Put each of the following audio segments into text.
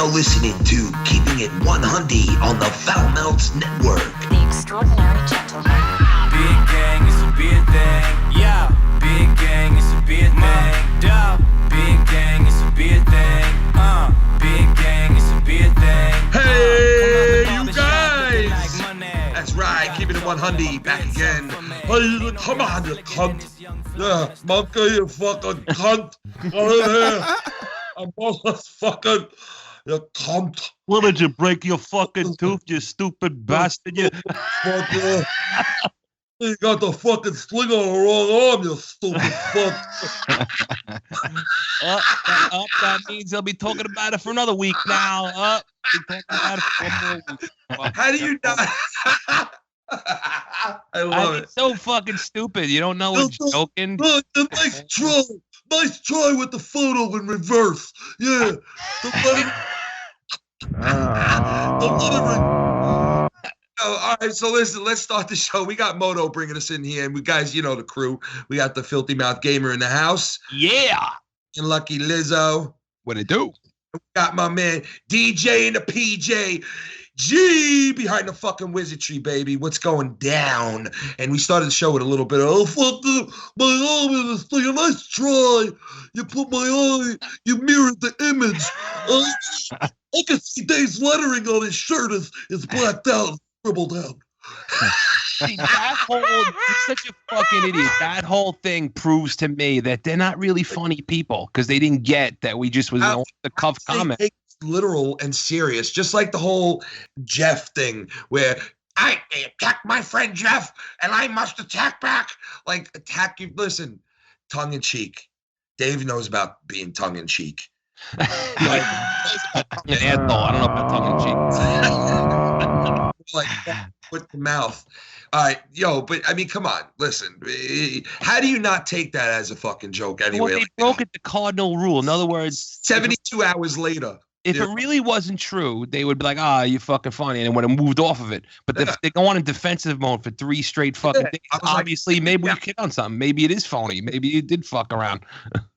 now listening to Keeping It 100 on the Foul Mouths Network. The extraordinary gentleman. Big gang, it's a big thing. Yeah. Big gang, it's a big thing. Duh. Big gang, it's a big thing. Big gang, it's a big thing. Hey, you guys! That's right, Keeping It 100 back again. Hey, come on, you cunt. Yeah, monkey, you fucking cunt. I'm almost fucking, you cunt. What, did you break your fucking tooth, you stupid bastard? You Fuck, you got the fucking sling on the wrong arm, you stupid fuck. That means they'll be talking about it for another week now. Be talking about it for one more week. How do you not? I love it. It's so fucking stupid. You don't know what's joking. Nice try. Nice try with the photo in reverse. Yeah. All right, so listen, let's start the show. We got Moto bringing us in here, and we guys, you know the crew. We got the Filthy Mouth Gamer in the house. Yeah. And Lucky Lizzo. What it do? We got my man DJ and the PJ. G behind the fucking wizardry, baby. What's going down? And we started the show with a little bit of, fuck my arm in this thing. A nice try. You put my eye, you mirrored the image. I can see Dave's lettering on his shirt is blacked out, scribbled out. See, you're such a fucking idiot. That whole thing proves to me that they're not really funny people because they didn't get that we just was the cuff comment. Literal and serious, just like the whole Jeff thing where I attacked my friend Jeff and I must attack back. Like, attack you. Listen, tongue in cheek. Dave knows about being tongue in cheek. I don't know about tongue in cheek. Like, with the mouth. All right, yo, but I mean, come on, listen. How do you not take that as a fucking joke anyway? Well, they broke it, the cardinal rule. In other words, 72 hours later. If it really wasn't true, they would be like, you fucking funny, and would have moved off of it. But if they go on in defensive mode for 3 straight fucking days, obviously, maybe we hit on something. Maybe it is phony. Maybe you did fuck around.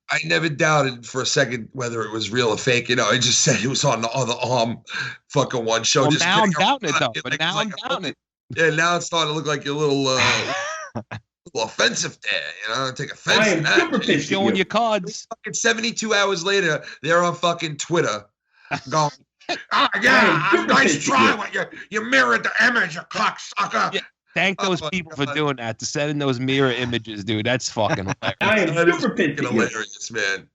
I never doubted for a second whether it was real or fake. You know, I just said it was on the other arm fucking one show. Well, just now I'm down it, though. But now I'm down it. Yeah, now it's starting to look like you're a little offensive there. You know, take offense to that. Showing your cards. Fucking 72 hours later, they're on fucking Twitter going, nice try when you mirrored the image, you cocksucker. Yeah, thank those people for doing that, to send in those mirror images, dude. That's fucking hilarious. I am super hilarious, man.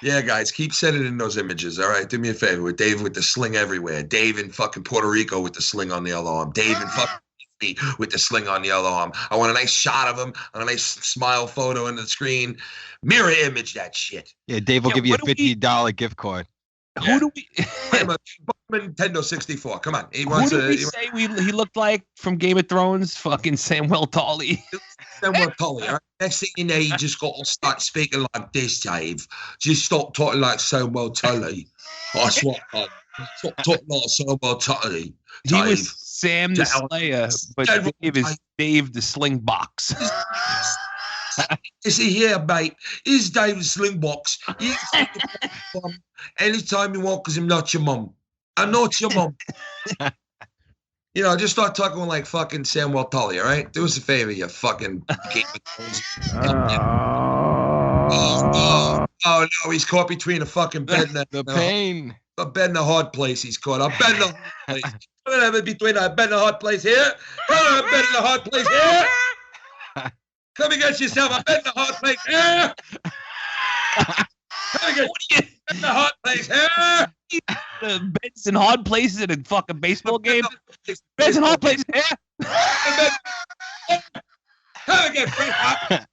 Yeah, guys, keep sending in those images, all right? Do me a favor with Dave with the sling everywhere. Dave in fucking Puerto Rico with the sling on the other arm. Dave in fucking me with the sling on the other arm. I want a nice shot of him, a nice smile photo on the screen. Mirror image that shit. Yeah, Dave will give you a $50 gift card. Who do we? I'm a Nintendo 64. Come on. Who do we say he looked like from Game of Thrones? Fucking Samuel Tully. Samuel Tully. Right? Next thing you know, you just got to start speaking like this, Dave. Just stop talking like Samuel Tully. I swear. Stop talking like Samuel Tully. He was Sam the Slayer, but Dave is Dave the Slingbox. You see here, mate, is Dave the Slingbox. You can anytime you want because I'm not your mum. I'm not your mum. You know, just start talking like fucking Samuel Tully, all right? Do us a favor, you fucking Game of Thrones. Oh, no, he's caught between a fucking bed and the pain. A bed and a hard place he's caught. A bed and a hard place. Come on, between a bed and a hard place here. Come on, a bed and a hard place here. Come and get yourself a bed in the hot place here. Come and get a bed in the hot place here. Beds in hard places in a fucking baseball game. Beds in hard places here. Come and get Frank hot.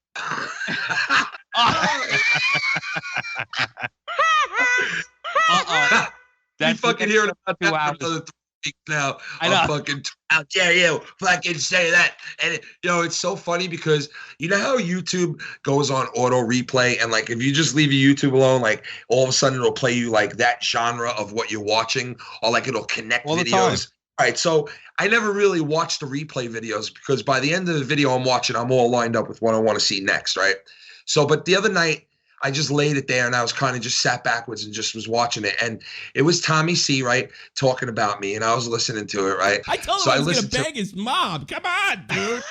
You fucking hearing about that for another 3 weeks now. I know. I'm fucking out there, you fucking say that. And, you know, it's so funny because you know how YouTube goes on auto replay and, like, if you just leave your YouTube alone, like, all of a sudden it'll play you, like, that genre of what you're watching or, like, it'll connect all videos. All right, so I never really watched the replay videos because by the end of the video I'm watching, I'm all lined up with what I want to see next, right? So, but the other night I just laid it there and I was kind of just sat backwards and just was watching it. And it was Tommy C, right, talking about me, and I was listening to it, right? I told him I was going to bang his mom. Come on, dude.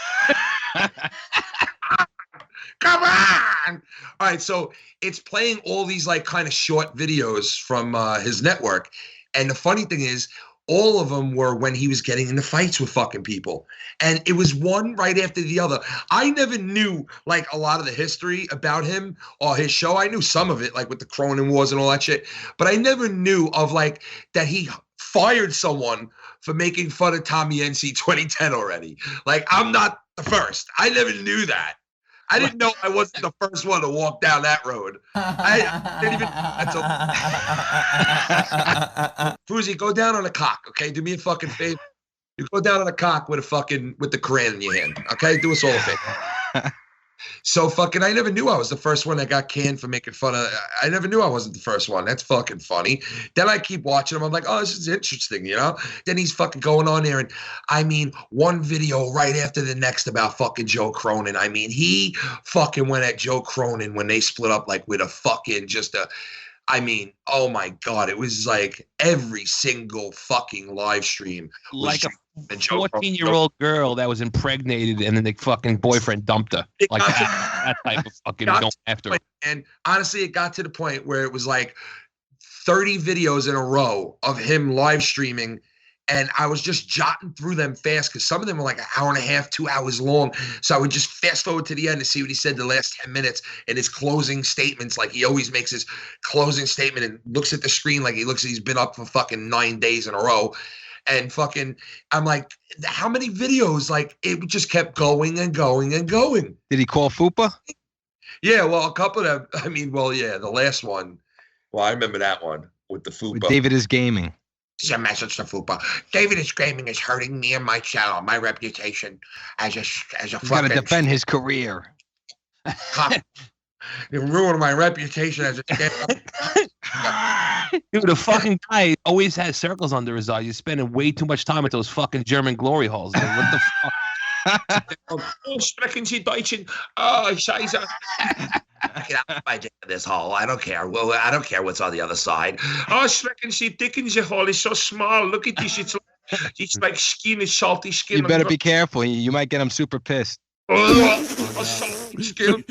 Come on. All right, so it's playing all these like kind of short videos from his network. And the funny thing is, all of them were when he was getting into fights with fucking people. And it was one right after the other. I never knew like a lot of the history about him or his show. I knew some of it, like with the Cronin Wars and all that shit. But I never knew of like that he fired someone for making fun of Tommy NC 2010 already. Like, I'm not the first. I never knew that. I didn't know I wasn't the first one to walk down that road. I didn't even. Fuzi, go down on a cock, okay? Do me a fucking favor. You go down on a cock with the Koran in your hand, okay? Do us all a favor. So fucking, I never knew I was the first one that got canned for making fun of. I never knew I wasn't the first one. That's fucking funny. Then I keep watching him. I'm like, oh, this is interesting, you know? Then he's fucking going on there. And I mean, one video right after the next about fucking Joe Cronin. I mean, he fucking went at Joe Cronin when they split up, like with a fucking I mean, oh my God, it was like every single fucking live stream was like a 14-year-old girl that was impregnated and then the fucking boyfriend dumped her. Like that type of fucking going after her. And honestly, it got to the point where it was like 30 videos in a row of him live streaming. And I was just jotting through them fast because some of them were like an hour and a half, 2 hours long. So I would just fast forward to the end to see what he said the last 10 minutes and his closing statements. Like he always makes his closing statement and looks at the screen like he's been up for fucking 9 days in a row. And fucking, I'm like, how many videos? Like it just kept going and going and going. Did he call Fupa? Yeah, well, a couple of them. I mean, well, yeah, the last one. Well, I remember that one with the Fupa. With David is Gaming. This is a message to Fupa. David is Gaming is hurting me and my channel, my reputation as a He's got to defend his career. You're ruining my reputation as a Dude, the fucking guy always has circles under his eyes. You're spending way too much time at those fucking German glory holes. Like, what the fuck? Oh, sprechen Sie Deutschen? Oh, Scheiße. Get out of my dick in this hole. I don't care. Well, I don't care what's on the other side. Oh, sprechen Sie dick in the hole. It's so small. Look at this. It's like skin, it's salty skin. You better be careful. You might get him super pissed. Salty skin.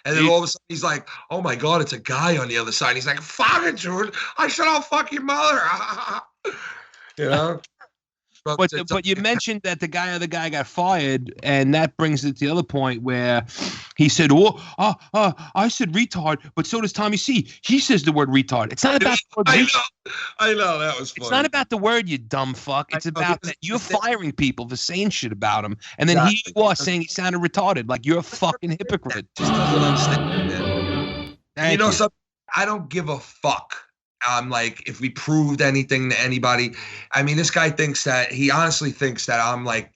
And then all of a sudden he's like, oh my God, it's a guy on the other side. He's like, fuck it, dude. I said I'll fuck your mother. You know? But you mentioned that the other guy got fired, and that brings it to the other point where he said, I said retard, but so does Tommy C. He says the word retard. It's not about the word I know, that was funny. It's not about the word, you dumb fuck. It's about that you're firing people for saying shit about him, and then he was saying he sounded retarded. Like, you're a fucking hypocrite. Just doesn't understand, man. You know something? I don't give a fuck. Like, if we proved anything to anybody. I mean, this guy he honestly thinks that I'm like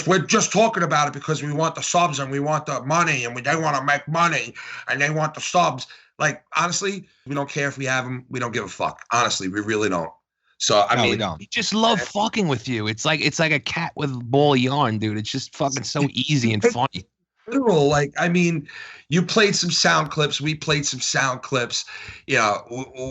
we're just talking about it because we want the subs and we want the money and they want to make money and they want the subs. Like, honestly, we don't care if we have them. We don't give a fuck. Honestly, we really don't. So, I mean, we just love fucking with you. It's like a cat with a ball of yarn, dude. It's just fucking so easy and funny. Literal, like, I mean, you played some sound clips. We played some sound clips. You know,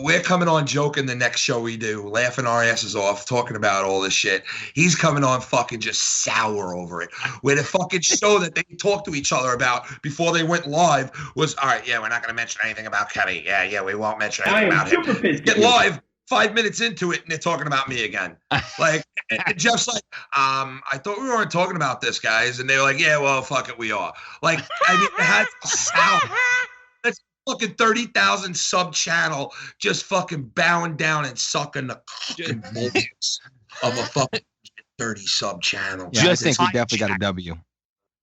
we're coming on joking the next show we do, laughing our asses off, talking about all this shit. He's coming on fucking just sour over it. Where the fucking show that they talked to each other about before they went live was, all right, yeah, we're not going to mention anything about Kenny. Yeah, we won't mention anything about him. Get live. 5 minutes into it, and they're talking about me again. Like, and Jeff's like, I thought we weren't talking about this, guys. And they were like, yeah, well, fuck it, we are. Like, I mean, it has sound. That's fucking 30,000 sub channel just fucking bowing down and sucking the fucking balls of a fucking 30 sub channel. Yeah, I think we definitely got a W.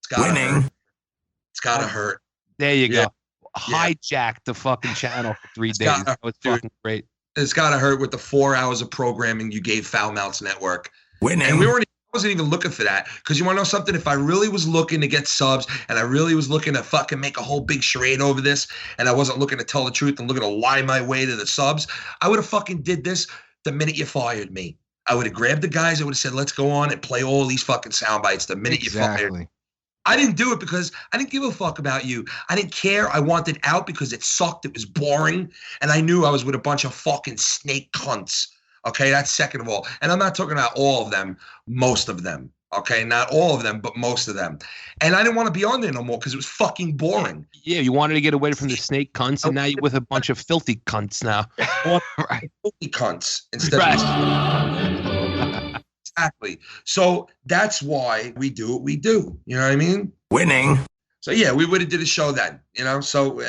It's gotta hurt. It's gotta hurt. There you go. Hijacked the fucking channel for 3 days. That was fucking great. It's gotta hurt with the 4 hours of programming you gave Foul Mouth's network. Winning. And I wasn't even looking for that. Because you want to know something? If I really was looking to get subs and I really was looking to fucking make a whole big charade over this and I wasn't looking to tell the truth and looking to lie my way to the subs, I would have fucking did this the minute you fired me. I would have grabbed the guys. I would have said, let's go on and play all these fucking sound bites the minute you Exactly. fucking. I didn't do it because I didn't give a fuck about you. I didn't care. I wanted out because it sucked. It was boring. And I knew I was with a bunch of fucking snake cunts. Okay, that's second of all. And I'm not talking about all of them, most of them. Okay, not all of them, but most of them. And I didn't want to be on there no more because it was fucking boring. Yeah, you wanted to get away from the snake cunts, and now you're with a bunch of filthy cunts now. Right. Filthy cunts instead Right. of exactly. So that's why we do what we do. You know what I mean? Winning. So yeah, we would have did a show then, you know. So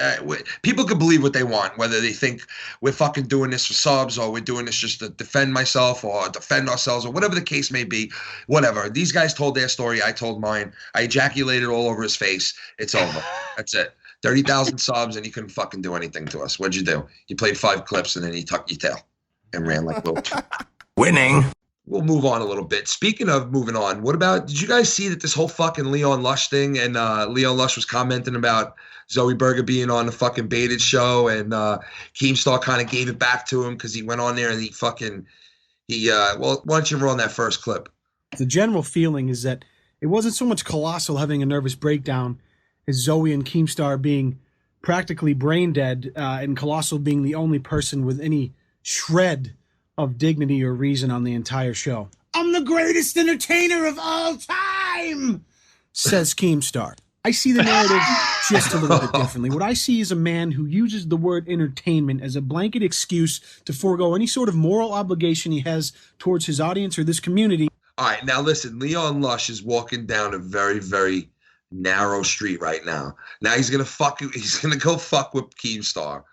people can believe what they want, whether they think we're fucking doing this for subs or we're doing this just to defend myself or defend ourselves or whatever the case may be. Whatever. These guys told their story. I told mine. I ejaculated all over his face. It's over. That's it. 30,000 subs and you couldn't fucking do anything to us. What'd you do? You played 5 clips and then you tucked your tail and ran like little. Winning. We'll move on a little bit. Speaking of moving on, what about, did you guys see that this whole fucking Leon Lush thing and Leon Lush was commenting about Zoe Berger being on the fucking Baited show and Keemstar kind of gave it back to him because he went on there and well, why don't you roll that first clip? The general feeling is that it wasn't so much Colossal having a nervous breakdown as Zoe and Keemstar being practically brain dead and Colossal being the only person with any shred of dignity or reason on the entire show. I'm the greatest entertainer of all time, says Keemstar. I see the narrative just a little bit differently. What I see is a man who uses the word entertainment as a blanket excuse to forego any sort of moral obligation he has towards his audience or this community. All right, now listen, Leon Lush is walking down a very, very narrow street right now. Now he's gonna go fuck with Keemstar.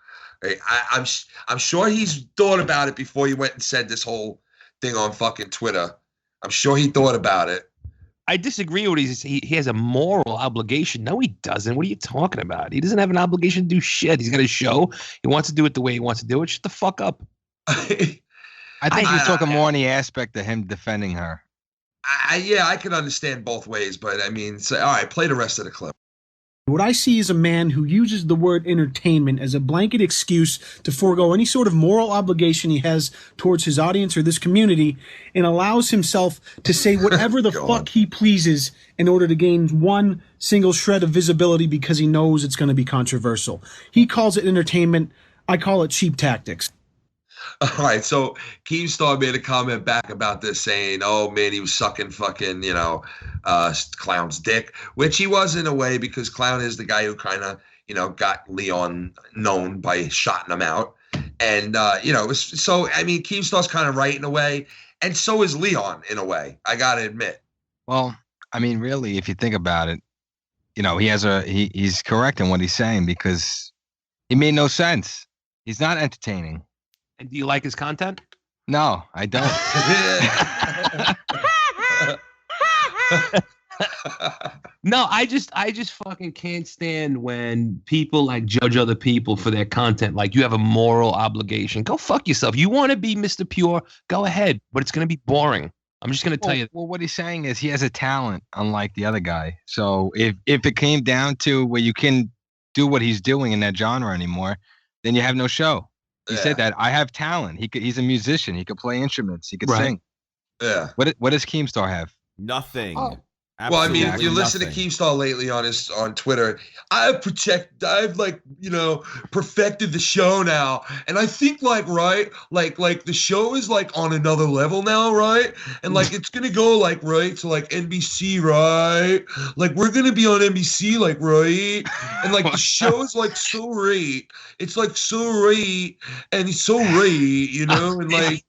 I'm sure he's thought about it before he went and said this whole thing on fucking Twitter. I'm sure he thought about it. I disagree with he has a moral obligation. No, he doesn't. What are you talking about? He doesn't have an obligation to do shit. He's got a show. He wants to do it the way he wants to do it. Shut the fuck up. I think he's talking more on the aspect of him defending her. Yeah, I can understand both ways, but I mean, all right, play the rest of the clip. What I see is a man who uses the word entertainment as a blanket excuse to forego any sort of moral obligation he has towards his audience or this community and allows himself to say whatever the fuck he pleases in order to gain one single shred of visibility because he knows it's going to be controversial. He calls it entertainment. I call it cheap tactics. All right, so Keemstar made a comment back about this saying, oh, man, he was sucking fucking, Clown's dick, which he was in a way because Clown is the guy who kind of, got Leon known by shotting him out. And, so, I mean, Keemstar's kind of right in a way, and so is Leon in a way, I got to admit. Well, I mean, really, if you think about it, he's correct in what he's saying because he made no sense. He's not entertaining. And do you like his content? No, I don't. No, I just fucking can't stand when people like judge other people for their content. Like you have a moral obligation. Go fuck yourself. You want to be Mr. Pure? Go ahead, but it's going to be boring. I'm just going to tell you. Well, what he's saying is he has a talent unlike the other guy. So if it came down to where you can do what he's doing in that genre anymore, then you have no show. He said that I have talent. He's a musician. He could play instruments. He could sing. Yeah. What does Keemstar have? Nothing. Oh. Well, I mean, if you listen to Keemstar lately on Twitter, I've perfected the show now, and I think like the show is like on another level now, right? And like it's gonna go like right to like NBC, right? Like we're gonna be on NBC, like right? And like the show is like so right. It's like so right, and it's so right, and like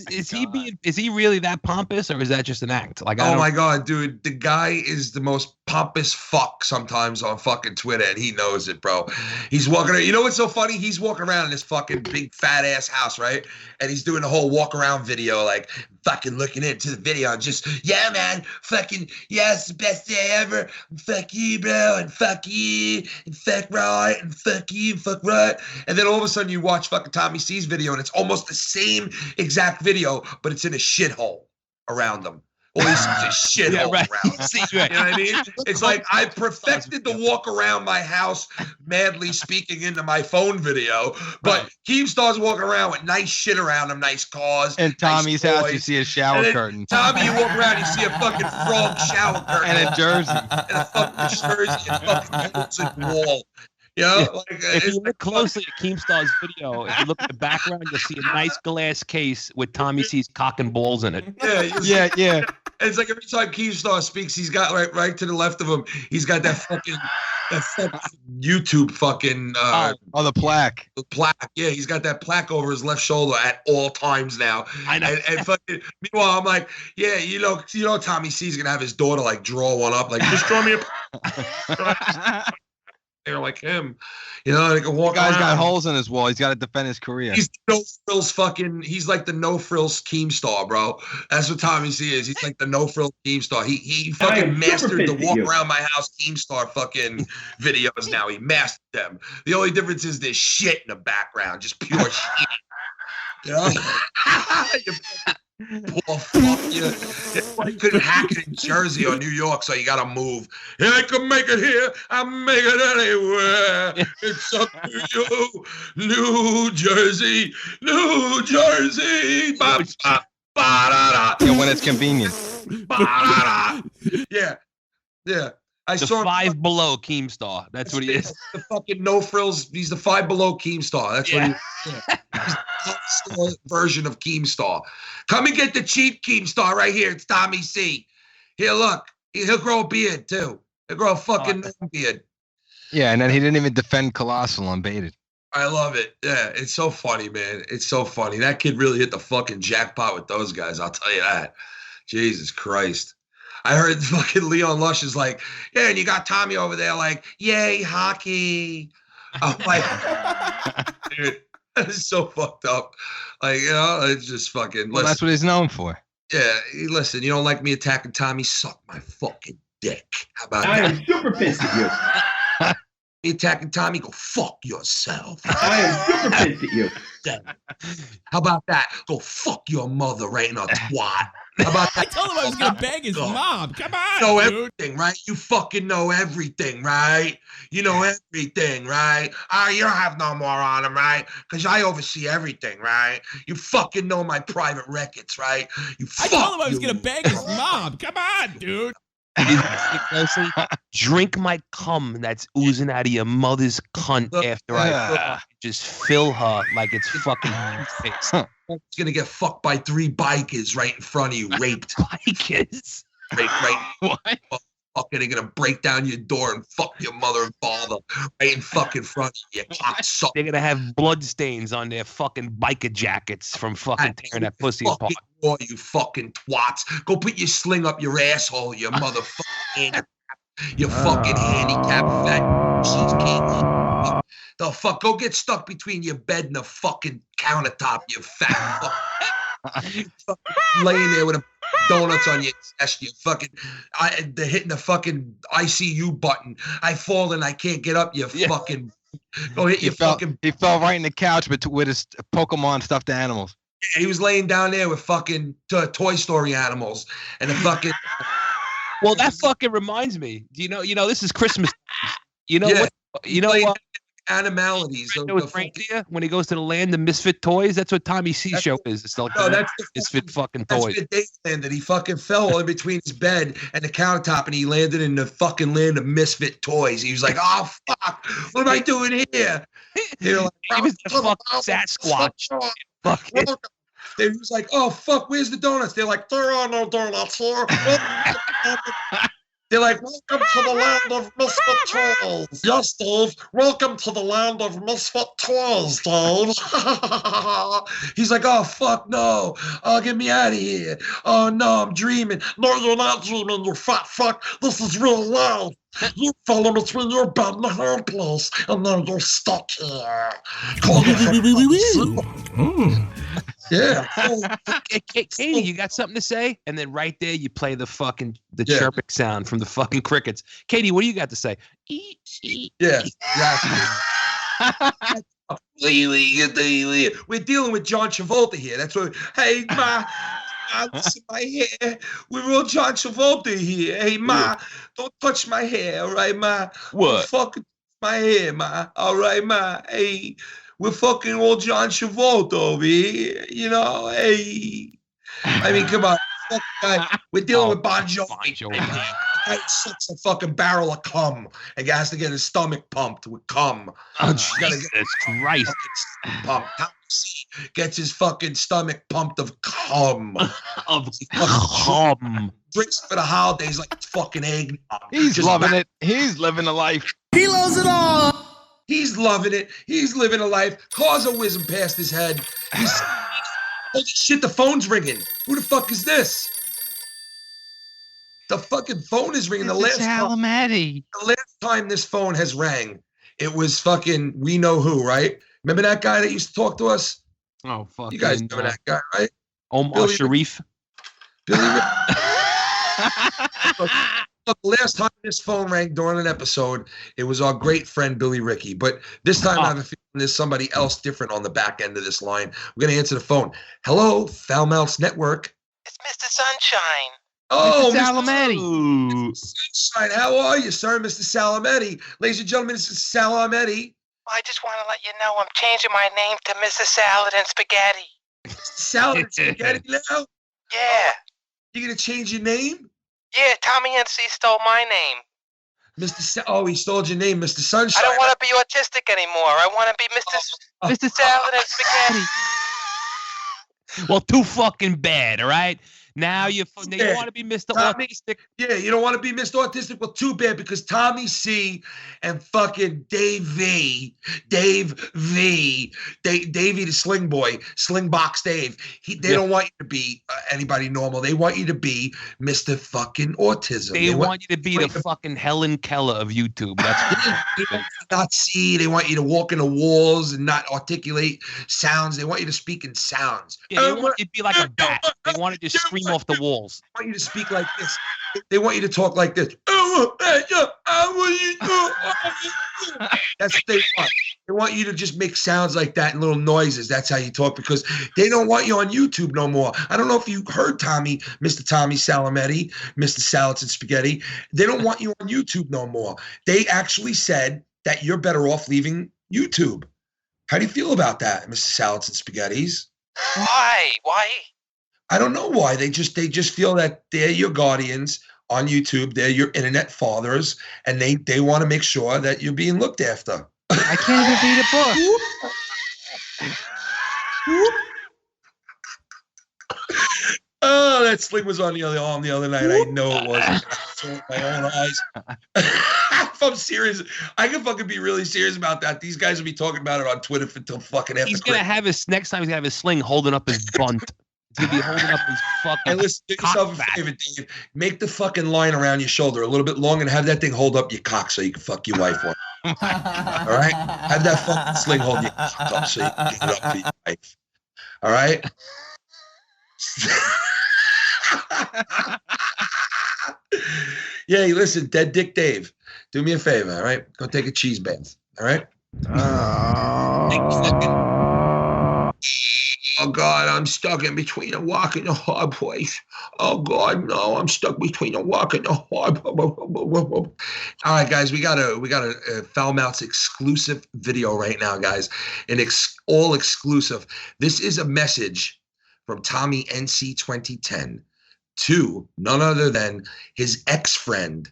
is he really that pompous, or is that just an act? Like, oh my god, dude, the guy is the most pompous fuck sometimes on fucking Twitter, and he knows it, bro. He's walking around. You know what's so funny? He's walking around in this fucking big fat ass house, right? And he's doing the whole walk around video, like fucking looking into the video and just, yeah, man, fucking, yeah, it's the best day ever. Fuck you, bro, and fuck you, and fuck right, and fuck you, and fuck right. And then all of a sudden you watch fucking Tommy C's video, and it's almost the same exact video, but it's in a shithole around them. all you see is shit all right. around. See, You know what I mean? It's like I perfected the walk around my house, madly speaking into my phone video, but Keemstar's walking around with nice shit around him, nice cars. And Tommy's nice house, toys. you see a shower And then curtain Tommy, you walk around, you see a fucking frog shower curtain and a jersey. and a fucking jersey and a fucking closet wall. You know, like, If it's you look closely at Keemstar's video, if you look at the background, you'll see a nice glass case with Tommy C's cock and balls in it. Yeah. It's like every time Keemstar speaks, he's got right to the left of him, he's got that fucking YouTube fucking The plaque. plaque. Yeah, he's got that plaque over his left shoulder at all times now. I know. And fucking meanwhile, I'm like, yeah, you know, Tommy C's gonna have his daughter like draw one up, like just draw me a. They're like him, you know. They can walk The guy's around. got holes in his wall. He's got to defend his career. He's no frills fucking. He's like the no frills Keemstar, bro. That's what Tommy C is. He's like the no frills Keemstar. He fucking mastered the walk around my house Keemstar fucking videos. Now he mastered them. The only difference is there's shit in the background, just pure shit. You know? Poor fuck you. You couldn't hack it in Jersey or New York, so you gotta move. Yeah, I can make it here. I make it anywhere. It's up to you, New Jersey, New Jersey. Ba, ba, ba, da, da. When it's convenient. Ba, da, da. Yeah. I The saw him. Five Below Keemstar. That's what he is. The fucking no frills. He's the Five Below Keemstar. That's what he is. He's the version of Keemstar. Come and get the cheap Keemstar right here. It's Tommy C. Here, look. He'll grow a beard too. He'll grow a fucking beard. Yeah, and then he didn't even defend Colossal unbaited. I love it. Yeah, it's so funny, man. It's so funny. That kid really hit the fucking jackpot with those guys. I'll tell you that. Jesus Christ. I heard fucking Leon Lush is like, yeah, and you got Tommy over there like, yay, hockey. I'm like, dude, it's so fucked up. Like, you know, it's just fucking. Well, that's what he's known for. Yeah, listen, you don't like me attacking Tommy? Suck my fucking dick. How about I that? am super pissed at you. Me attacking Tommy? Go fuck yourself. I am super pissed at you. How about that? Go fuck your mother right in a twat. How about I that? told him I was gonna bang his mom. Come on, know dude. everything, right? You fucking know everything, right? You know everything, right? You don't have no more on him, right? Because I oversee everything, right? You fucking know my private records, right? I told him I was gonna bang his mom. Come on, dude. Closely, drink my cum that's oozing out of your mother's cunt after I just fill her like it's fucking toothpaste. He's gonna get fucked by 3 bikers right in front of you, raped. Bikers? Right. What? Fucking, they're gonna break down your door and fuck your mother and father right in fucking front of you, cocksucker. They're gonna have blood stains on their fucking biker jackets from fucking tearing that pussy apart. War, you fucking twats. Go put your sling up your asshole, you motherfucking you fucking handicapped fat cheesecake. The fuck, go get stuck between your bed and the fucking countertop, you fat fuck. Laying there with a donuts on your chest, you fucking they're hitting the fucking ICU button. I fall and I can't get up, you fucking go hit your fucking. He fell right in the couch with his Pokemon stuffed animals. He was laying down there with fucking Toy Story animals and the fucking. Well, that fucking reminds me. You know, this is Christmas. You know what? You know what? Animalities. With reindeer, when he goes to the land of misfit toys, that's what Tommy C show is. It's like that's the misfit fucking that's toys. where Dave landed. He fucking fell in between his bed and the countertop, and he landed in the fucking land of misfit toys. He was like, "Oh fuck, what am I doing here?" They're like, He was the fucking Sasquatch. Fucking. They was like, "Oh fuck, where's the donuts?" They're like, "There are no donuts here." They're like, "Welcome to the land of misfit toys." Yes, Dave. Welcome to the land of misfit toys, Dave. He's like, "Oh fuck, no! Oh, get me out of here! Oh no, I'm dreaming." No, you're not dreaming, you fat fuck. This is real life. You fell in between your bed and the hard place, and now you're stuck here. Yeah. Katie, you got something to say? And then right there, you play the chirping sound from the fucking crickets. Katie, what do you got to say? Yeah. We're dealing with John Travolta here. That's what. Hey, ma. Ma, listen, my hair. We're all John Travolta here. Hey, Ma, don't touch my hair, all right, Ma? Don't What? fucking touch my hair, Ma. All right, Ma. Hey, we're fucking all John Travolta over here. You know, hey. I mean, come on. Fuck guy. We're dealing with Bon Jovi. Bon Jovi. The guy sucks a fucking barrel of cum and has to get his stomach pumped with cum. Oh, He's gotta get Jesus Christ. fucking pumped. Tom C gets his fucking stomach pumped of cum. Of cum. Drinks for the holidays like it's fucking eggnog. He's Just loving back- it. He's living a life. He loves it all. He's loving it. He's living a life. Cars are whizzing past his head. He's holy shit, the phone's ringing. Who the fuck is this? The fucking phone is ringing. The last time this phone has rang, it was fucking we know who, right? Remember that guy that used to talk to us? Oh, fuck. You guys remember that guy, right? Omar Billy- Sharif. Billy. Look, the last time this phone rang during an episode, it was our great friend Billy Ricky. But this time I have a feeling there's somebody else different on the back end of this line. We're gonna answer the phone. Hello, Foul Mouths Network. It's Mr. Sunshine. Oh, Mr. Mr. Salametti. Sunshine, how are you, sir, Mr. Salametti? Ladies and gentlemen, this is Salametti. I just want to let you know I'm changing my name to Mr. Salad and Spaghetti. Salad and spaghetti now? Yeah. You gonna change your name? Yeah, Tommy NC stole my name. Oh, he stole your name, Mr. Sunshine. I don't want to be autistic anymore. I want to be Mr. Salad and Spaghetti. Well, too fucking bad, all right? Now you Yeah. want to be Mr. Tommy- Autistic. Yeah, you don't want to be Mr. Autistic? Well, too bad, because Tommy C and fucking Davey the Sling Boy, Sling Box Dave, they don't want you to be anybody normal. They want you to be Mr. fucking Autism. They want you to be the fucking Helen Keller of YouTube. That's They want you to not see. They want you to walk in the walls and not articulate sounds. They want you to speak in sounds. yeah, they want you to be like a bat. They want to just scream off the walls. They want you to speak like this. They want you to talk like this. That's what they want. They want you to just make sounds like that and little noises. That's how you talk, because they don't want you on YouTube no more. I don't know if you heard Tommy, Mr. Tommy Salametti, Mr. Salads and Spaghetti. They don't want you on YouTube no more. They actually said that you're better off leaving YouTube. How do you feel about that, Mr. Salads and Spaghettis? Why? I don't know why. They just feel that they're your guardians on YouTube. They're your internet fathers, and they want to make sure that you're being looked after. I can't even read a book. Oh, that sling was on the other arm the other night. I know it was. I saw it with my own eyes. If I'm serious, I can fucking be really serious about that. These guys will be talking about it on Twitter until fucking after. He's gonna have his next time. He's gonna have his sling holding up his bunt. He's gonna be holding up his fucking. And listen, do yourself a favor, Dave. Make the fucking line around your shoulder a little bit long and have that thing hold up your cock so you can fuck your wife on. All right? Have that fucking sling hold your cock up so you can get it up for your wife. All right? Yeah, listen, Dead Dick Dave, do me a favor, all right? Go take a cheese bath, all right? Oh, God, I'm stuck in between a rock and a hard place. Oh, God, no, I'm stuck between a rock and a hard. All right, guys, we got a Foul Mouths exclusive video right now, guys, all exclusive. This is a message from Tommy NC 2010 to none other than his ex-friend,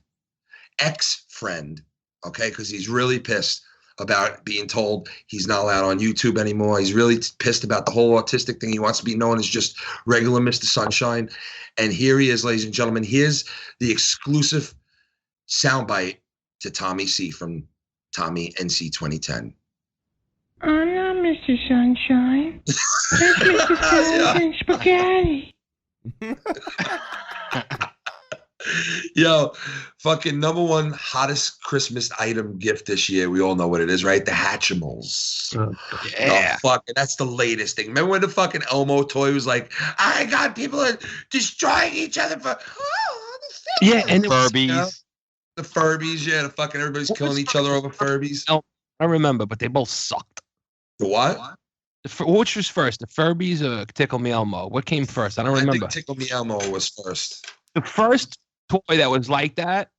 okay, because he's really pissed about being told he's not allowed on YouTube anymore. He's really pissed about the whole autistic thing. He wants to be known as just regular Mr. Sunshine. And here he is, ladies and gentlemen. Here's the exclusive soundbite to Tommy C from Tommy NC 2010. I'm not Mr. Sunshine. It's Mr. Salad and Spaghetti. Yo, fucking #1 hottest Christmas item gift this year. We all know what it is, right? The Hatchimals. Yeah. Oh, fucking, that's the latest thing. Remember when the fucking Elmo toy was like, I got people destroying each other for Yeah, and Furbies. You know? The Furbies, yeah, the fucking everybody's killing each other over Furbies. I remember, but they both sucked. The what? Which was first, the Furbies or Tickle Me Elmo? What came first? I don't remember. I think Tickle Me Elmo was first. The first toy that was like that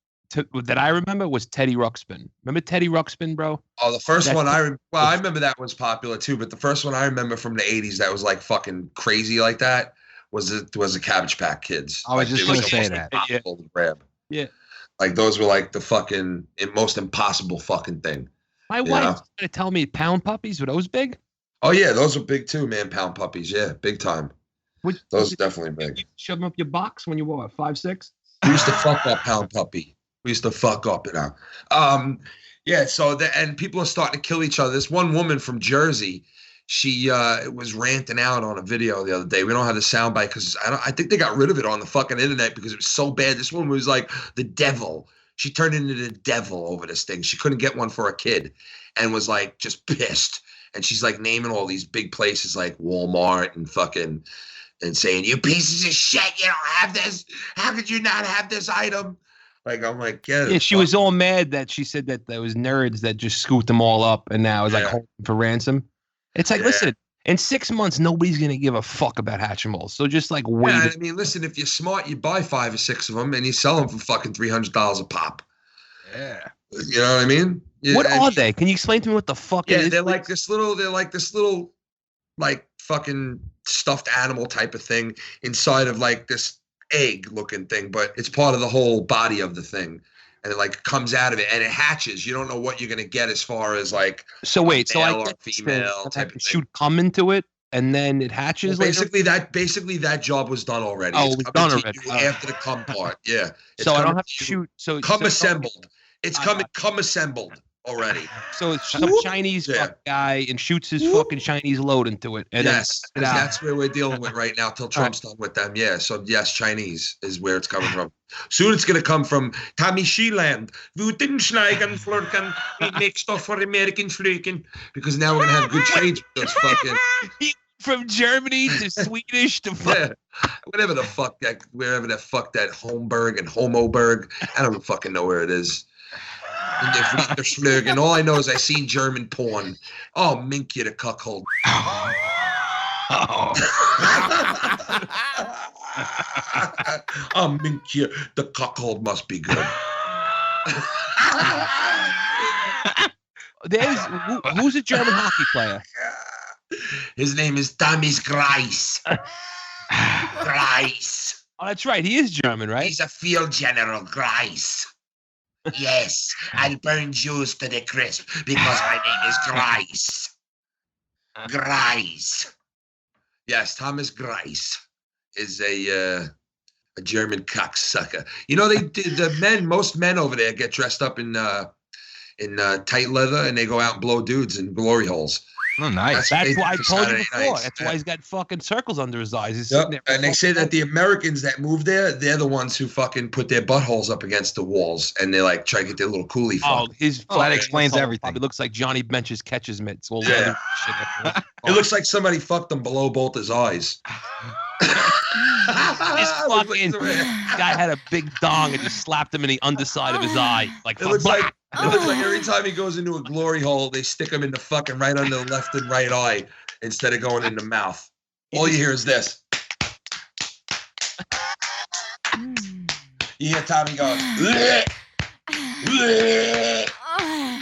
that I remember was Teddy Ruxpin. Remember Teddy Ruxpin, bro? Oh, the first one I remember that was popular too, but the first one I remember from the 80s that was like fucking crazy like that was the Cabbage Patch Kids. I was Like, just they gonna were say almost that. impossible to grab. Yeah. Like those were like the fucking most impossible fucking thing. My wife was going to tell me Pound Puppies, were those big? Oh yeah, those are big too, man. Pound Puppies, yeah, big time. Those are definitely big. You shove them up your box when you were what, 5'6"? We used to fuck up Pound Puppy. We used to fuck up, you know. Yeah. So and people are starting to kill each other. This one woman from Jersey, she was ranting out on a video the other day. We don't have the soundbite because I think they got rid of it on the fucking internet because it was so bad. This woman was like the devil. She turned into the devil over this thing. She couldn't get one for a kid, and was like just pissed. And she's like naming all these big places like Walmart and fucking. And saying, "You pieces of shit, you don't have this. How could you not have this item?" Like, I'm like, yeah, she was all mad that she said that there was nerds that just scooped them all up and now is like holding for ransom. It's like, listen, in 6 months, nobody's going to give a fuck about Hatchimals. So just like wait. Yeah, I mean, listen, if you're smart, you buy 5 or 6 of them and you sell them for fucking $300 a pop. Yeah. You know what I mean? Yeah, what are they? Can you explain to me what the fuck it is? They're like this little, like fucking stuffed animal type of thing inside of like this egg looking thing, but it's part of the whole body of the thing. And it like comes out of it and it hatches. You don't know what you're going to get as far as like, so wait, so male I or female type of shoot come into it and then it hatches. Well, basically that job was done already. Oh, it's done already. After the cum part. Yeah. So I don't have to shoot. So come assembled. It's come assembled already. So it's some Chinese fuck guy and shoots his fucking Chinese load into it. And yes, that's where we're dealing with right now till Trump's done with them. Yeah, so yes, Chinese is where it's coming from. Soon it's going to come from Tommy Sheeland. Wuten Schneigen Flurken. We make stuff for American Flurken. Because now we're going to have good trades with those fucking... From Germany to Swedish to whatever the fuck wherever the fuck that Holmberg and Homoberg. I don't fucking know where it is. And all I know is I seen German porn. Oh, Minky the cuckold. Oh, Minky the cuckold must be good. Who's a German hockey player? His name is Thomas Greiss. Greiss. Oh, that's right. He is German, right? He's a field general, Greiss. Yes, I'll burn Jews to the crisp because my name is Greiss. Greiss. Yes, Thomas Greiss is a German cocksucker. You know, most men over there get dressed up in tight leather and they go out and blow dudes in glory holes. Oh, nice. That's why I told you before. That's why he's got fucking circles under his eyes. He's sitting there. And they say that the Americans that moved there, they're the ones who fucking put their buttholes up against the walls and they like try to get their little coolie fuck. That explains everything. Probably looks like Johnny Bench's catches mitts. All yeah. It looks like somebody fucked him below both his eyes. This fucking guy had a big dong and just slapped him in the underside of his eye. Like, it looks like every time he goes into a glory hole, they stick him in the fucking right under the left and right eye instead of going in the mouth. All you hear is this. You hear Tommy go, bleh, bleh.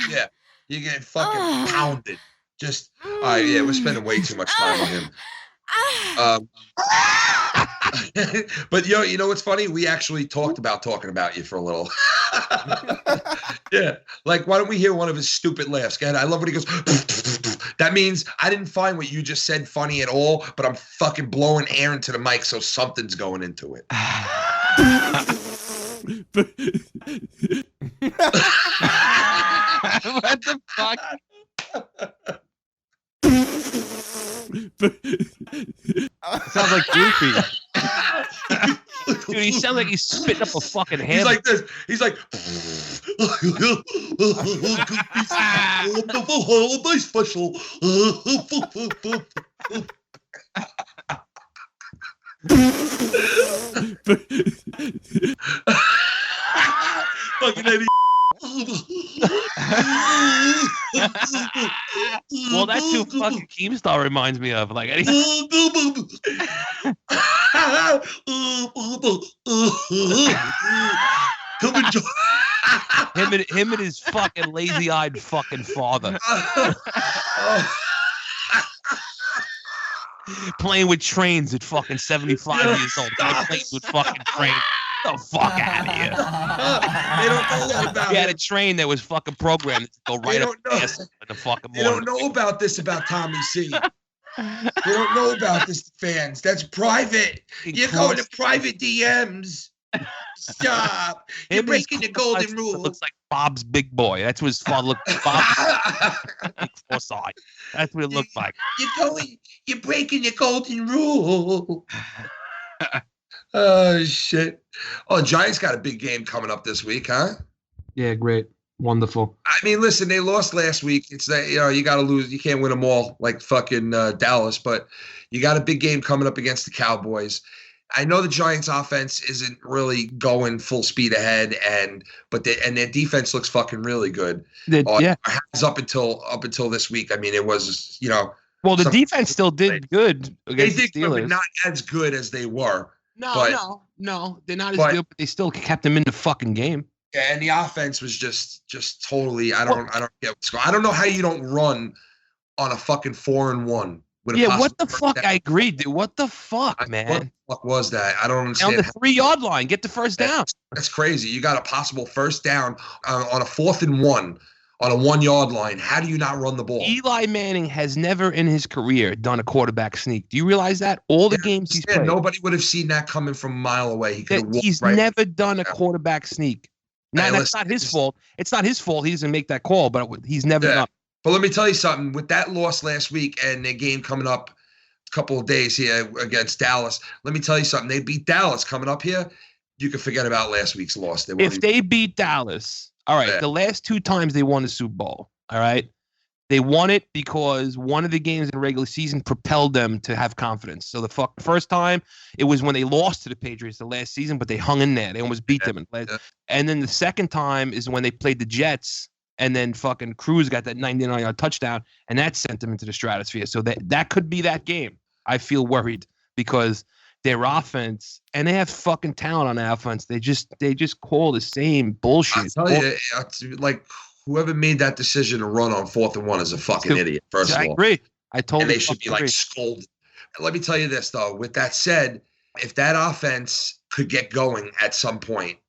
Yeah, you get fucking pounded. Just, all right, yeah, we're spending way too much time on him. But you know what's funny? We actually talked about talking about you for a little. Yeah, like why don't we hear one of his stupid laughs? I love when he goes. That means I didn't find what you just said funny at all, but I'm fucking blowing air into the mic, so something's going into it. What the fuck? Sounds like Goofy. Dude, he sounds like he's spitting up a fucking hammer. He's like this. He's like, wonderful holiday special. Fucking idiot. Well, that's who fucking Keemstar reminds me of. Like, Come and join. him and his fucking lazy-eyed fucking father playing with trains at fucking 75 years old. Playing with fucking trains. Get the fuck out of here. They don't know about He had a it. train that was fucking programmed to go right up don't know. his ass in the fucking They morning. don't know about this about Tommy C. They don't know about this, fans. That's private. You're going to private DMs. Stop. You're Him and his breaking the father golden rule. looks like Bob's big boy. That's what his father looked like. Bob's big foresight. That's what it looked like. You're breaking the golden rule. Oh shit. Oh, Giants got a big game coming up this week, huh? Yeah, great. Wonderful. I mean, listen, they lost last week. It's that, you got to lose. You can't win them all like fucking Dallas, but you got a big game coming up against the Cowboys. I know the Giants offense isn't really going full speed ahead, but their defense looks fucking really good. Yeah. Up until this week. I mean, it was, Well, the defense still did good they against did the good, Steelers. but not as good as they were. No, they're not as good, but they still kept them in the fucking game. Yeah, and the offense was just totally. I don't get what's going. I don't know how you don't run on a fucking 4-1. Yeah, what the fuck? I agree, dude. What the fuck, man? What the fuck was that? I don't On understand. the 3-yard line, get the first down. That's crazy. You got a possible first down on a 4th and 1 on a 1-yard line. How do you not run the ball? Eli Manning has never in his career done a quarterback sneak. Do you realize that? All the games he's played. Nobody would have seen that coming from a mile away. He's never done a quarterback sneak. Now, that's not his fault. It's not his fault. He doesn't make that call, but he's never done. But let me tell you something. With that loss last week and their game coming up a couple of days here against Dallas, let me tell you something. They beat Dallas coming up here. You can forget about last week's loss. If they beat Dallas, all right, the last 2 times they won the Super Bowl, all right, they won it because one of the games in the regular season propelled them to have confidence. So the first time, it was when they lost to the Patriots the last season, but they hung in there. They almost beat them. And then the second time is when they played the Jets, and then fucking Cruz got that 99-yard touchdown, and that sent them into the stratosphere. So that could be that game. I feel worried because their offense, and they have fucking talent on the offense. They just call the same bullshit. I'll tell you, like whoever made that decision to run on 4th and 1 is a fucking idiot. First of all, I agree. I totally. And they should be like scolded. Let me tell you this though. With that said, if that offense could get going at some point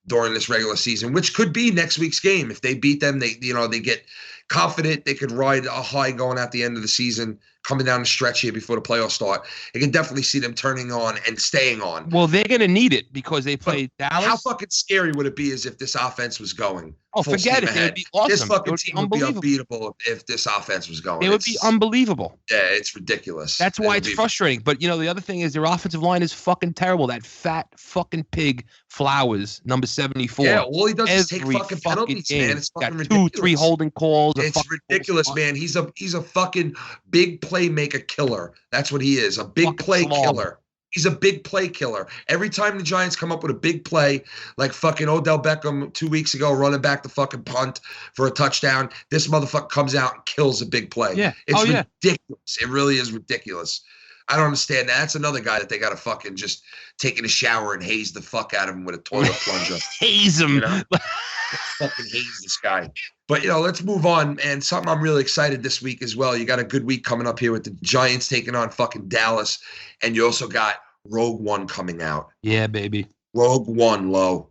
during this regular season, which could be next week's game, if they beat them, they get confident. They could ride a high going at the end of the season, coming down the stretch here before the playoffs start. You can definitely see them turning on and staying on. Well, they're going to need it because they play Dallas. How fucking scary would it be as if this offense was going? Oh, forget it. It would be awesome. This fucking team would be unbeatable if this offense was going. It would be unbelievable. Yeah, it's ridiculous. That's why it's frustrating. But, the other thing is their offensive line is fucking terrible. That fat fucking pig Flowers, number 74. Yeah, all he does is take fucking penalties, man. It's fucking ridiculous. 2-3 holding calls. It's ridiculous, man. He's a fucking big playmaker killer. That's what he is. A big play killer. He's a big play killer. Every time the Giants come up with a big play, like fucking Odell Beckham 2 weeks ago, running back the fucking punt for a touchdown, this motherfucker comes out and kills a big play. Yeah. It's ridiculous. It really is ridiculous. I don't understand that. That's another guy that they got to fucking just take in a shower and haze the fuck out of him with a toilet plunger. Haze him. Fucking haze this guy. But, let's move on. And something I'm really excited this week as well. You got a good week coming up here with the Giants taking on fucking Dallas. And you also got Rogue One coming out. Yeah, baby. Rogue One, Low.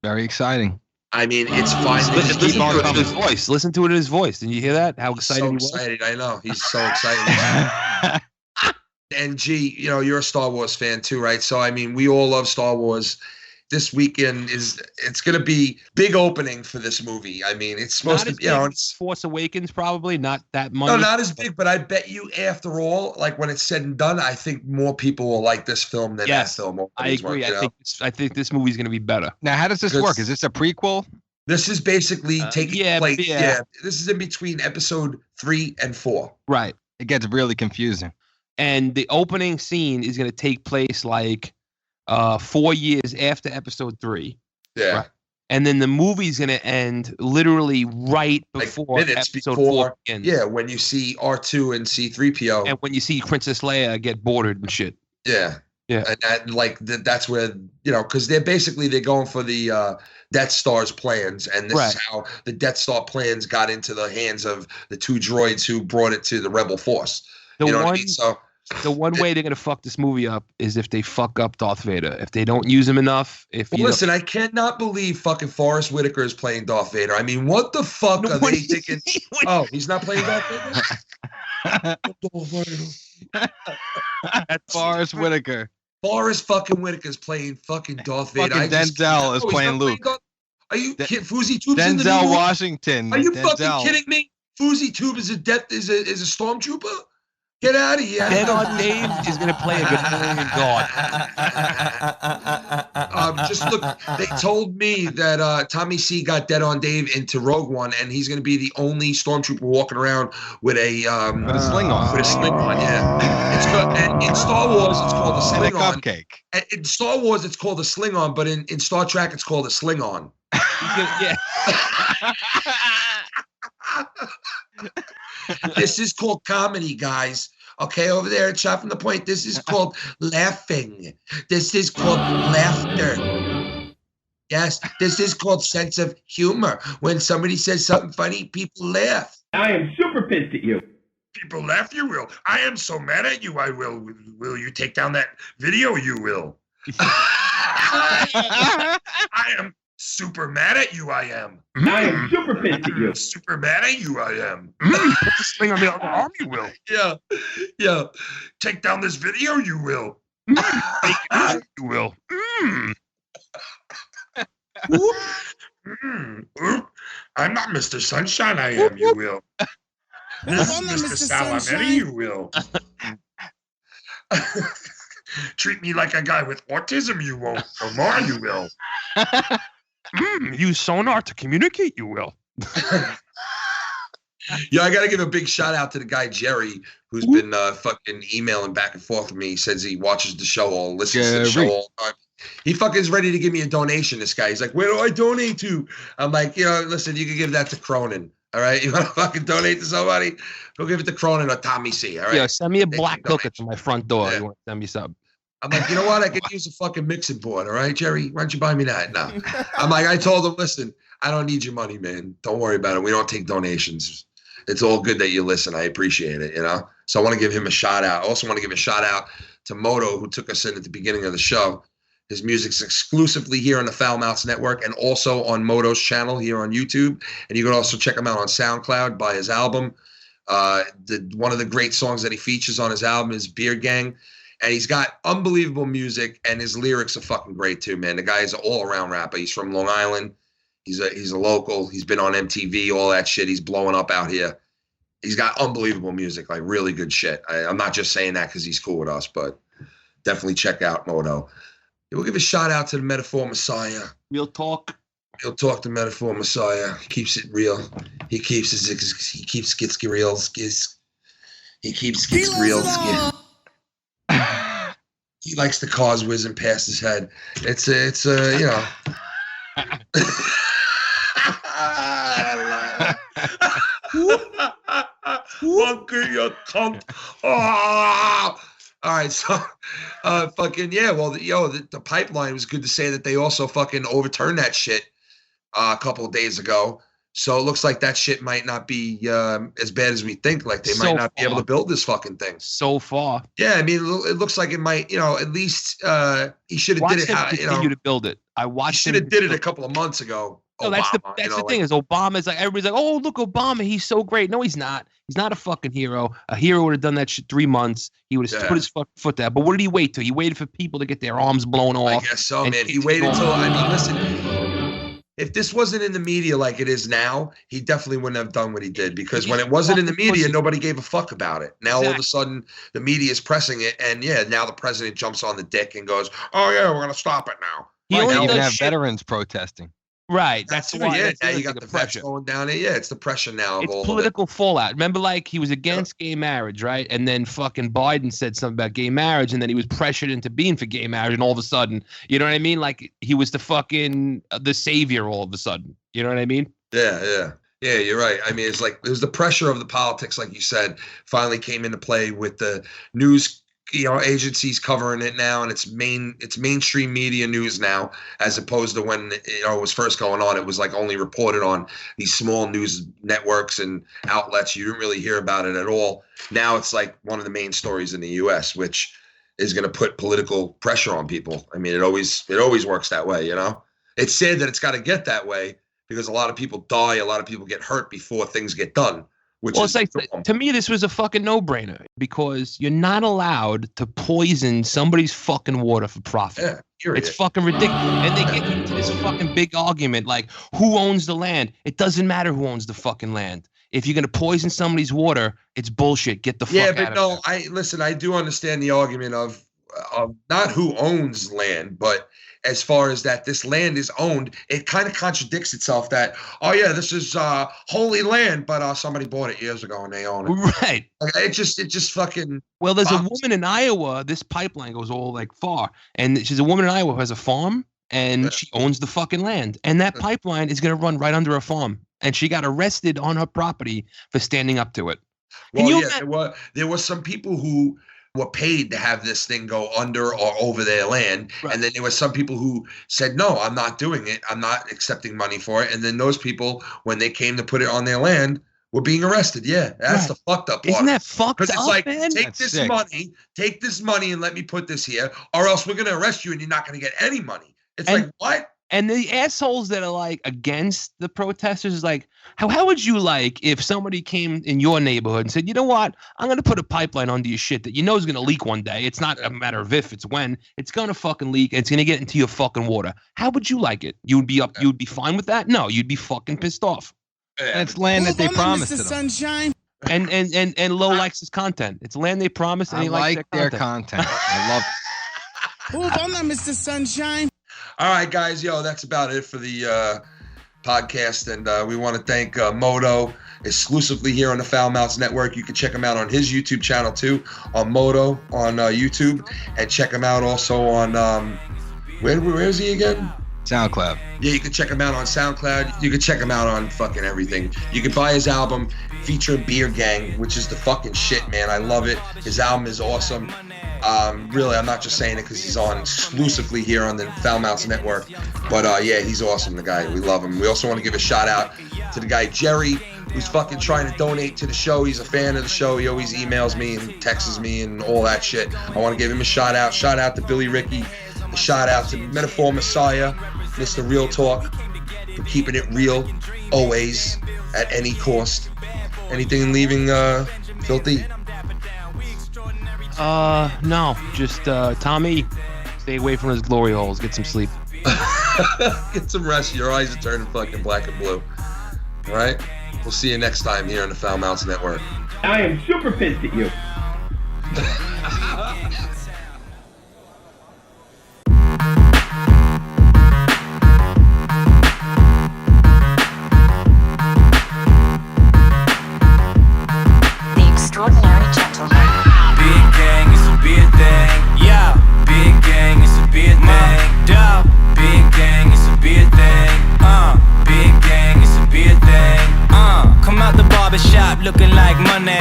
Very exciting. I mean, it's fine. Listen to it in his voice. Listen to it in his voice. Did you hear that? How excited he was? Excited. I know. He's so excited. And G, you're a Star Wars fan too, right? So, I mean, we all love Star Wars. This weekend it's going to be big opening for this movie. I mean, it's supposed to be, it's Force Awakens, probably not that much. No, not as big, but I bet you after all, like when it's said and done, I think more people will like this film than that film. I agree. I think this movie's going to be better. Now, how does this work? Is this a prequel? This is basically taking place. Yeah. This is in between episode 3 and 4. Right. It gets really confusing. And the opening scene is going to take place like 4 years after episode 3. Yeah. Right? and then the movie's gonna end literally right Like before minutes episode before. 4 begins. Yeah, when you see R2 and C-3PO. And when you see Princess Leia get boarded and shit. Yeah. Yeah. And that's where, because they're going for the Death Star's plans. And this is how the Death Star plans got into the hands of the 2 droids who brought it to the Rebel Force. You know what I mean? So the one way they're gonna fuck this movie up is if they fuck up Darth Vader. If they don't use him enough. Listen, I cannot believe fucking Forrest Whitaker is playing Darth Vader. I mean, what the fuck are they thinking? Oh, he's not playing Darth Vader? That's Forrest Whitaker. Forrest fucking Whitaker's playing fucking Darth Vader. Fucking Denzel is playing Luke. Are you kidding? Fousey Tubes in the Denzel movie? Washington. Are you Denzel. fucking kidding me? Fousey Tube is a stormtrooper? Get out of here. Dead on Dave is going to play a Gamorrean god. Just look, they told me that Tommy C got Dead on Dave into Rogue One, and he's going to be the only stormtrooper walking around with a sling on. With a sling on, yeah. It's called, and in Star Wars, it's called a sling on. Cupcake. In Star Wars, it's called a sling on, but in Star Trek, it's called a sling on. Yeah. This is called comedy, guys. Okay, over there at Shot from the Point, this is called laughing. This is called laughter. Yes, this is called sense of humor. When somebody says something funny, people laugh. I am super pissed at you. People laugh, you will. I am so mad at you, I will. Will you take down that video, you will. I am super mad at you, I am. I am super pissed at you. Super mad at you, I am. Put the sling on the other arm, you will. Yeah. Take down this video, you will. Take it out, you will. I'm not Mr. Sunshine, I am, you will. This is Mr. Salameri, you will. Treat me like a guy with autism, you won't. No more, you will. Use sonar to communicate, you will. Yeah, I got to give a big shout out to the guy, Jerry, who's been fucking emailing back and forth with me. He says he watches the show all, listens to the show all the time. He fucking is ready to give me a donation, this guy. He's like, where do I donate to? I'm like, listen, you can give that to Cronin. All right? You want to fucking donate to somebody? Go give it to Cronin or Tommy C. All right? Yeah, send me a black cookie to my front door. You want to send me something. I'm like, you know what? I could use a fucking mixing board. All right, Jerry? Why don't you buy me that? No. I'm like, I told him, listen, I don't need your money, man. Don't worry about it. We don't take donations. It's all good that you listen. I appreciate it, So I want to give him a shout out. I also want to give a shout out to Moto, who took us in at the beginning of the show. His music's exclusively here on the Foul Mouths Network and also on Moto's channel here on YouTube. And you can also check him out on SoundCloud, buy his album. One of the great songs that he features on his album is Beard Gang. And he's got unbelievable music, and his lyrics are fucking great too, man. The guy is an all-around rapper. He's from Long Island. He's a local. He's been on MTV, all that shit. He's blowing up out here. He's got unbelievable music, like really good shit. I'm not just saying that because he's cool with us, but definitely check out Moto. We'll give a shout out to the Metaphor Messiah. Real talk. He'll talk to Metaphor Messiah. He keeps it real. He keeps skits real. He keeps skits real. He likes the cars whizzing past his head. It's Monkey, you cunt. Oh. All right, so fucking yeah. Well, the pipeline was good to say that they also fucking overturned that shit a couple of days ago. So it looks like that shit might not be as bad as we think. Like they might not be able to build this fucking thing. So far. Yeah, I mean, it looks like it might. At least he should have did it. Continue to build it. I watched. He should have did it a couple of months ago. No, that's the thing is Obama's like everybody's like, oh look, Obama, he's so great. No, he's not. He's not a fucking hero. A hero would have done that shit 3 months. He would have put his foot down. But what did he wait till? He waited for people to get their arms blown off. I guess so, man. He waited till. I mean, listen. If this wasn't in the media like it is now, he definitely wouldn't have done what he did because when it wasn't in the media, nobody gave a fuck about it. Now, all of a sudden, the media is pressing it. And yeah, now the president jumps on the dick and goes, oh, yeah, we're going to stop it now. He don't even have veterans protesting. Right. That's why. Yeah, That's now the you got thing, the pressure going down there. Yeah, it's the pressure now of It's all political fallout. Remember, like, he was against gay marriage, right? And then fucking Biden said something about gay marriage, and then he was pressured into being for gay marriage, and all of a sudden, you know what I mean? Like, he was the fucking the savior all of a sudden. You know what I mean? Yeah, you're right. I mean, it's like there's the pressure of the politics, like you said, finally came into play with the news, agencies covering it now, and it's mainstream media news now, as opposed to when it was first going on. It was like only reported on these small news networks and outlets. You didn't really hear about it at all. Now it's like one of the main stories in the U.S., which is going to put political pressure on people. I mean, it always works that way. It's sad that it's got to get that way because a lot of people die, a lot of people get hurt before things get done. Well, it's like, to me, this was a fucking no-brainer because you're not allowed to poison somebody's fucking water for profit. Yeah, it's fucking ridiculous. And they get into this fucking big argument like, who owns the land? It doesn't matter who owns the fucking land. If you're going to poison somebody's water, it's bullshit. Get the fuck out of there. Yeah, but I do understand the argument of not who owns land, but as far as that this land is owned, it kind of contradicts itself that, this is holy land, but somebody bought it years ago and they own it. Right. Like, it just fucking. Well, there's a woman in Iowa. This pipeline goes all like far, and she's a woman in Iowa who has a farm, and she owns the fucking land, and that pipeline is going to run right under her farm, and she got arrested on her property for standing up to it. There were some people who were paid to have this thing go under or over their land. Right. And then there were some people who said, no, I'm not doing it. I'm not accepting money for it. And then those people, when they came to put it on their land, were being arrested. Yeah, that's the fucked up part. Isn't that fucked up, because it's like, man? Take this money and let me put this here, or else we're going to arrest you and you're not going to get any money. It's like, what? And the assholes that are like against the protesters is like, how would you like if somebody came in your neighborhood and said, you know what, I'm going to put a pipeline under your shit that you know is going to leak one day. It's not a matter of if, it's when. It's going to fucking leak and it's going to get into your fucking water. How would you like it? You would be fine with that? No, you'd be fucking pissed off. And it's land that they promised to them. Sunshine. And Lo likes his content. It's land they promised, and he likes their content. I love it. Hold on, Mr. Sunshine. All right, guys. That's about it for the podcast. And we want to thank Moto, exclusively here on the Foul Mouths Network. You can check him out on his YouTube channel, too, on Moto on YouTube. And check him out also on, where is he again? SoundCloud. Yeah, you can check him out on SoundCloud. You can check him out on fucking everything. You can buy his album featuring Beer Gang, which is the fucking shit, man. I love it. His album is awesome. Really, I'm not just saying it because he's on exclusively here on the Foul Mouths Network. But he's awesome, the guy. We love him. We also want to give a shout out to the guy Jerry, who's fucking trying to donate to the show. He's a fan of the show. He always emails me and texts me and all that shit. I want to give him a shout out. Shout out to Billy Ricky. A shout out to Metaphor Messiah, Mr. Real Talk, for keeping it real, always, at any cost. Anything leaving filthy? No. Just Tommy, stay away from his glory holes. Get some sleep. Get some rest. Your eyes are turning fucking black and blue. All right? We'll see you next time here on the Foul Mouths Network. I am super pissed at you. The Extraordinary Gentleman. Big gang, it's a beer thing. Yeah. Big gang, it's a beer thing. Duh. Big gang, it's a beer thing. Big gang, it's a beer thing. Come out the barbershop looking like money.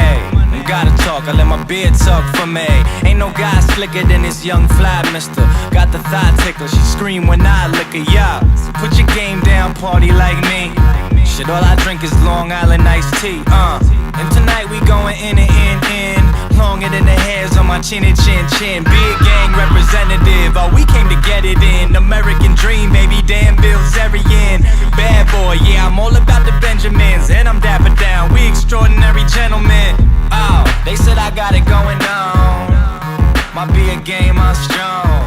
Gotta talk, I let my beard talk for me. Ain't no guy slicker than this young fly mister. Got the thigh tickle, she scream when I look at ya. So put your game down, party like me. Shit, all I drink is Long Island iced tea. And tonight we going in and in. Longer than the hairs on my chin and chin. Big gang representative, oh we came to get it in. American dream, baby, Dan Bilzerian. Bad boy, yeah, I'm all about the Benjamins. And I'm dapper down, we extraordinary gentlemen. Oh, they said I got it going on. My beer game, I'm strong.